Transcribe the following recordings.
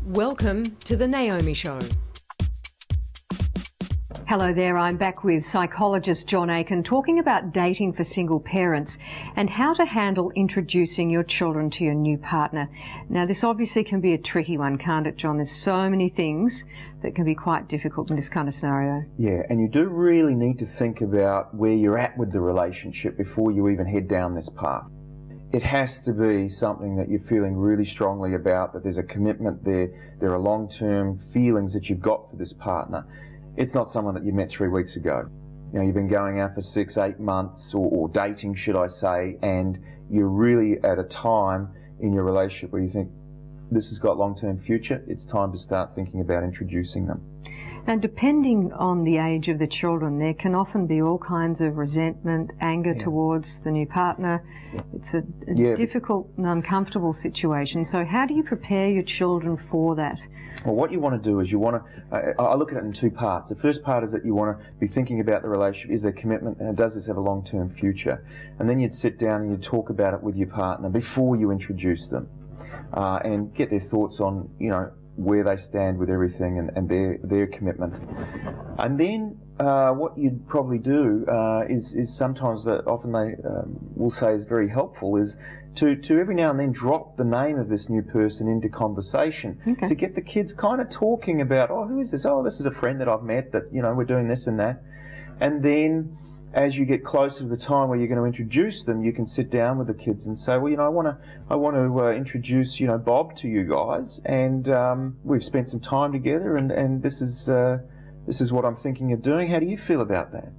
Welcome to The Naomi Show. Hello there, I'm back with psychologist John Aiken talking about dating for single parents and how to handle introducing your children to your new partner. Now this obviously can be a tricky one, can't it, John? There's so many things that can be quite difficult in this kind of scenario. Yeah, and you do really need to think about where you're at with the relationship before you even head down this path. It has to be something that you're feeling really strongly about, that there's a commitment there, there are long-term feelings that you've got for this partner. It's not someone that you met 3 weeks ago. You know, you've been going out for 6, 8 months, or dating, should I say, and you're really at a time in your relationship where you think, this has got long-term future, it's time to start thinking about introducing them. And depending on the age of the children, there can often be all kinds of resentment, anger towards the new partner. It's a difficult and uncomfortable situation. So how do you prepare your children for that? Well, what you want to do is you want to, I look at it in 2 parts. The first part is that you want to be thinking about the relationship. Is there commitment, and does this have a long-term future? And then you'd sit down and you'd talk about it with your partner before you introduce them, and get their thoughts on, you know, where they stand with everything and their commitment. And then what you'd probably do is sometimes often they will say is very helpful is to every now and then drop the name of this new person into conversation to get the kids kind of talking about, oh, who is this? Oh, this is a friend that I've met that, you know, we're doing this and that. And then as you get closer to the time where you're going to introduce them, you can sit down with the kids and say, well, you know, I want to introduce, you know, Bob to you guys, and we've spent some time together, and this is what I'm thinking of doing. How do you feel about that?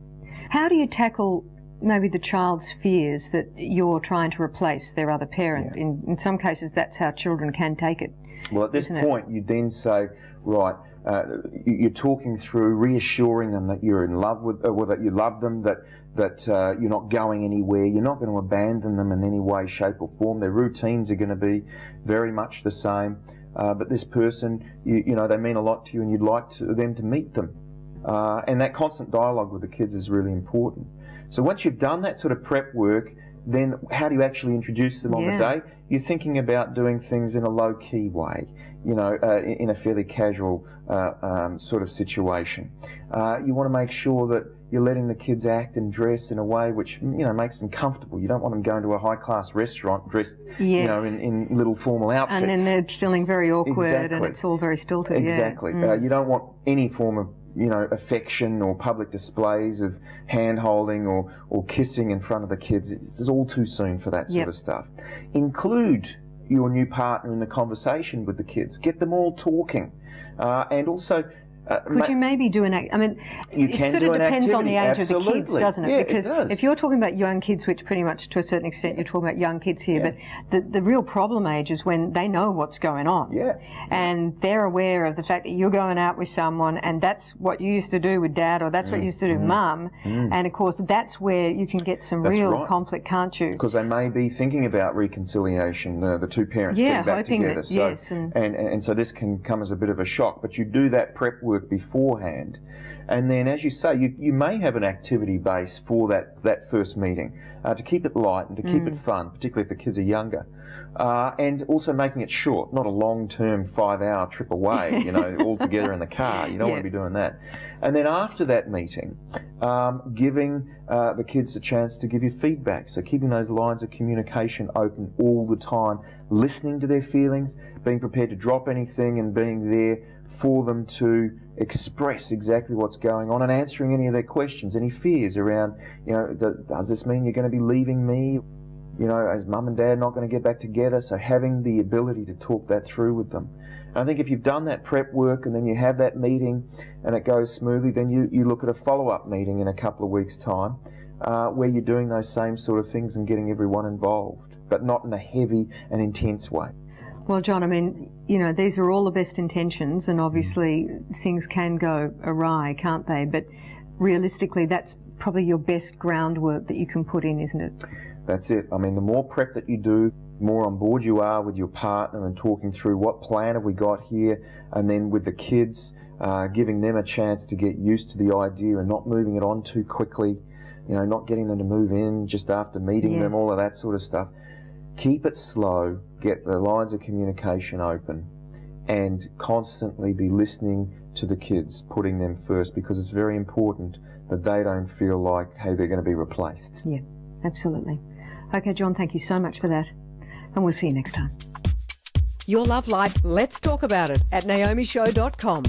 How do you tackle maybe the child's fears that you're trying to replace their other parent? Yeah. In some cases, that's how children can take it. Well, at this point, you then say, right, you're talking through, reassuring them that you're in love with, or that you love them, that you're not going anywhere, you're not going to abandon them in any way, shape or form. Their routines are going to be very much the same, but this person, you know, they mean a lot to you and you'd like them to meet them. And that constant dialogue with the kids is really important. So once you've done that sort of prep work, then how do you actually introduce them on the day? You're thinking about doing things in a low-key way, you know, in a fairly casual sort of situation. You want to make sure that you're letting the kids act and dress in a way which, you know, makes them comfortable. You don't want them going to a high-class restaurant dressed, you know, in little formal outfits. And then they're feeling very awkward and it's all very stilted. Exactly. You don't want any form of, you know, affection or public displays of hand-holding or kissing in front of the kids. It's all too soon for that sort of stuff. Include your new partner in the conversation with the kids. Get them all talking. And also... could you maybe do an I mean, it sort of depends on the age of the kids, doesn't it? Yeah, because it does. If you're talking about young kids, which pretty much to a certain extent you're talking about young kids here, but the real problem age is when they know what's going on. And they're aware of the fact that you're going out with someone and that's what you used to do with dad, or that's what you used to do with mum. And of course that's where you can get some real conflict, can't you? Because they may be thinking about reconciliation, the two parents getting back together. And so this can come as a bit of a shock, but you do that prep work beforehand, and then, as you say, you may have an activity base for that first meeting to keep it light and to keep it fun, particularly if the kids are younger, and also making it short, not a long-term 5-hour trip away, you know, all together in the car. You don't want to be doing that. And then after that meeting, giving the kids a chance to give you feedback, so keeping those lines of communication open all the time, listening to their feelings, being prepared to drop anything and being there for them to express exactly what's going on and answering any of their questions, any fears around, you know, does this mean you're going to be leaving me? You know, is mum and dad not going to get back together? So having the ability to talk that through with them. And I think if you've done that prep work and then you have that meeting and it goes smoothly, then you look at a follow-up meeting in a couple of weeks' time where you're doing those same sort of things and getting everyone involved, but not in a heavy and intense way. Well, John, I mean, you know, these are all the best intentions and obviously things can go awry, can't they? But realistically, that's probably your best groundwork that you can put in, isn't it? That's it. I mean, the more prep that you do, the more on board you are with your partner and talking through what plan have we got here, and then with the kids, giving them a chance to get used to the idea and not moving it on too quickly, you know, not getting them to move in just after meeting them, all of that sort of stuff. Keep it slow, get the lines of communication open, and constantly be listening to the kids, putting them first, because it's very important that they don't feel like, hey, they're going to be replaced. Yeah, absolutely. Okay, John, thank you so much for that, and we'll see you next time. Your love life, let's talk about it at naomishow.com.